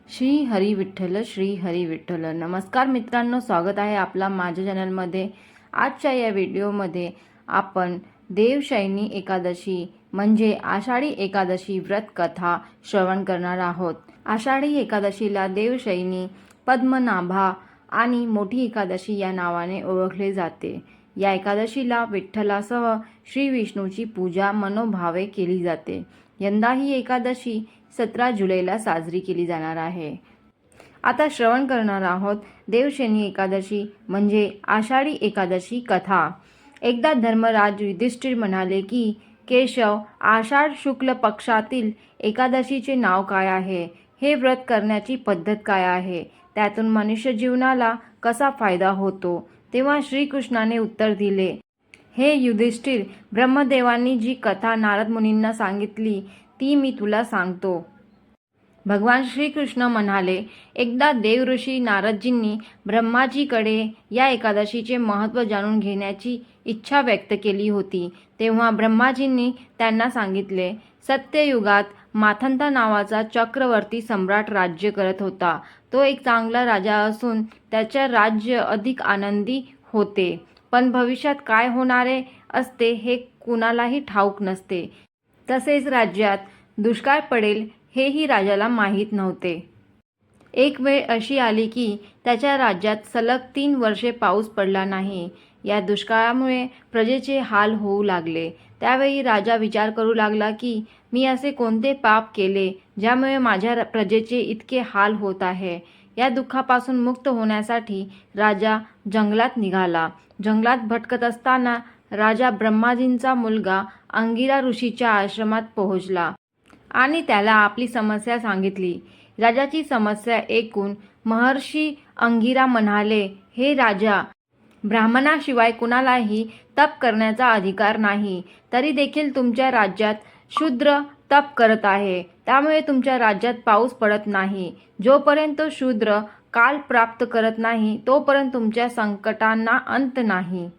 श्री हरी विठ्ठल, श्री हरी विठ्ठल. नमस्कार मित्रांनो, स्वागत आहे आपला माझ्या चॅनलमध्ये. आजच्या या व्हिडिओमध्ये आपण देवशयनी एकादशी म्हणजे आषाढी एकादशी व्रत कथा श्रवण करणार आहोत. आषाढी एकादशीला देवशयनी, पद्मनाभा आणि मोठी एकादशी या नावाने ओळखले जाते. या एकादशीला विठ्ठलासह श्री विष्णूची पूजा मनोभावे केली जाते. यंदा ही एकादशी 17 जुलैला साजरी केली जाणार आहे. आता श्रवण करणार आहोत देवशयनी एकादशी म्हणजे आषाढी एकादशी कथा. एकदा धर्मराज युधिष्ठिर म्हणाले की, केशव, आषाढ शुक्ल पक्षातील एकादशीचे नाव काय आहे? हे व्रत करण्याची पद्धत काय आहे? त्यातून मनुष्य जीवनाला कसा फायदा होतो? तेव्हा श्रीकृष्णाने उत्तर दिले, हे युधिष्ठिर, ब्रह्मदेवांनी जी कथा नारद मुनींना सांगितली ती मी तुला सांगतो. भगवान श्रीकृष्ण म्हणाले, एकदा देवऋषी नारदजींनी ब्रह्माजीकडे या एकादशीचे महत्त्व जाणून घेण्याची इच्छा व्यक्त केली होती. तेव्हा ब्रह्माजींनी त्यांना सांगितले, सत्ययुगात माथंता नावाचा चक्रवर्ती सम्राट राज्य करत होता. तो एक चांगला राजा असून त्याचे राज्य अधिक आनंदी होते. पण भविष्यात काय होणारे असते हे कुणालाही ठाऊक नसते. तसेच राज्यात दुष्काळ पडेल हेही राजाला माहीत नव्हते. एक वेळ अशी आली की त्याच्या राज्यात सलग 3 वर्षे पाऊस पडला नाही. या दुष्काळामुळे प्रजेचे हाल होऊ लागले. त्यावेळी राजा विचार करू लागला की मी असे कोणते पाप केले ज्यामुळे माझ्या प्रजेचे इतके हाल होत आहे. या दुःखापासून मुक्त होण्यासाठी राजा जंगलात निघाला. जंगलात भटकत असताना राजा ब्रह्माजींचा मुलगा अंगिरा ऋषीच्या आश्रमात पोहोचला आणि त्याला आपली समस्या सांगितली. राजाची समस्या ऐकून महर्षी अंगिरा म्हणाले, हे राजा, ब्राह्मणाशिवाय कुणालाही तप करण्याचा अधिकार नाही. तरी देखील तुमच्या राज्यात शूद्र तप करत आहे. त्यामुळे तुमच्या राज्यात पाऊस पडत नाही. जोपर्यंत शूद्र काल प्राप्त करत नाही तोपर्यंत तुमच्या संकटांना अंत नाही.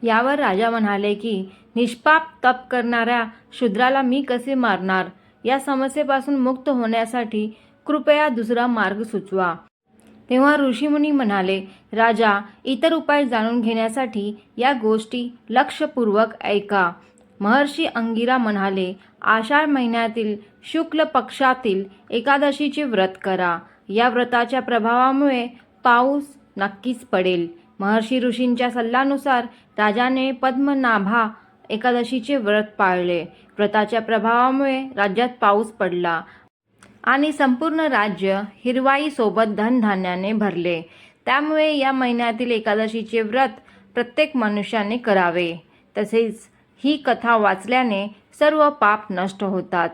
यावर राजा म्हणाले की, निष्पाप तप करणाऱ्या शूद्राला मी कसे मारणार? या समस्येपासून मुक्त होण्यासाठी कृपया दुसरा मार्ग सुचवा. तेव्हा ऋषीमुनी म्हणाले, राजा, इतर उपाय जाणून घेण्यासाठी या गोष्टी लक्षपूर्वक ऐका. महर्षी अंगिरा म्हणाले, आषाढ महिन्यातील शुक्ल पक्षातील एकादशीचे व्रत करा. या व्रताच्या प्रभावामुळे पाऊस नक्कीच पडेल. महर्षी ऋषींच्या सल्ल्यानुसार राजाने पद्मनाभा एकादशीचे व्रत पाळले. व्रताच्या प्रभावामुळे राज्यात पाऊस पडला आणि संपूर्ण राज्य हिरवाईसोबत धनधान्याने भरले. त्यामुळे या महिन्यातील एकादशीचे व्रत प्रत्येक मनुष्याने करावे. तसेच ही कथा वाचल्याने सर्व पाप नष्ट होतात.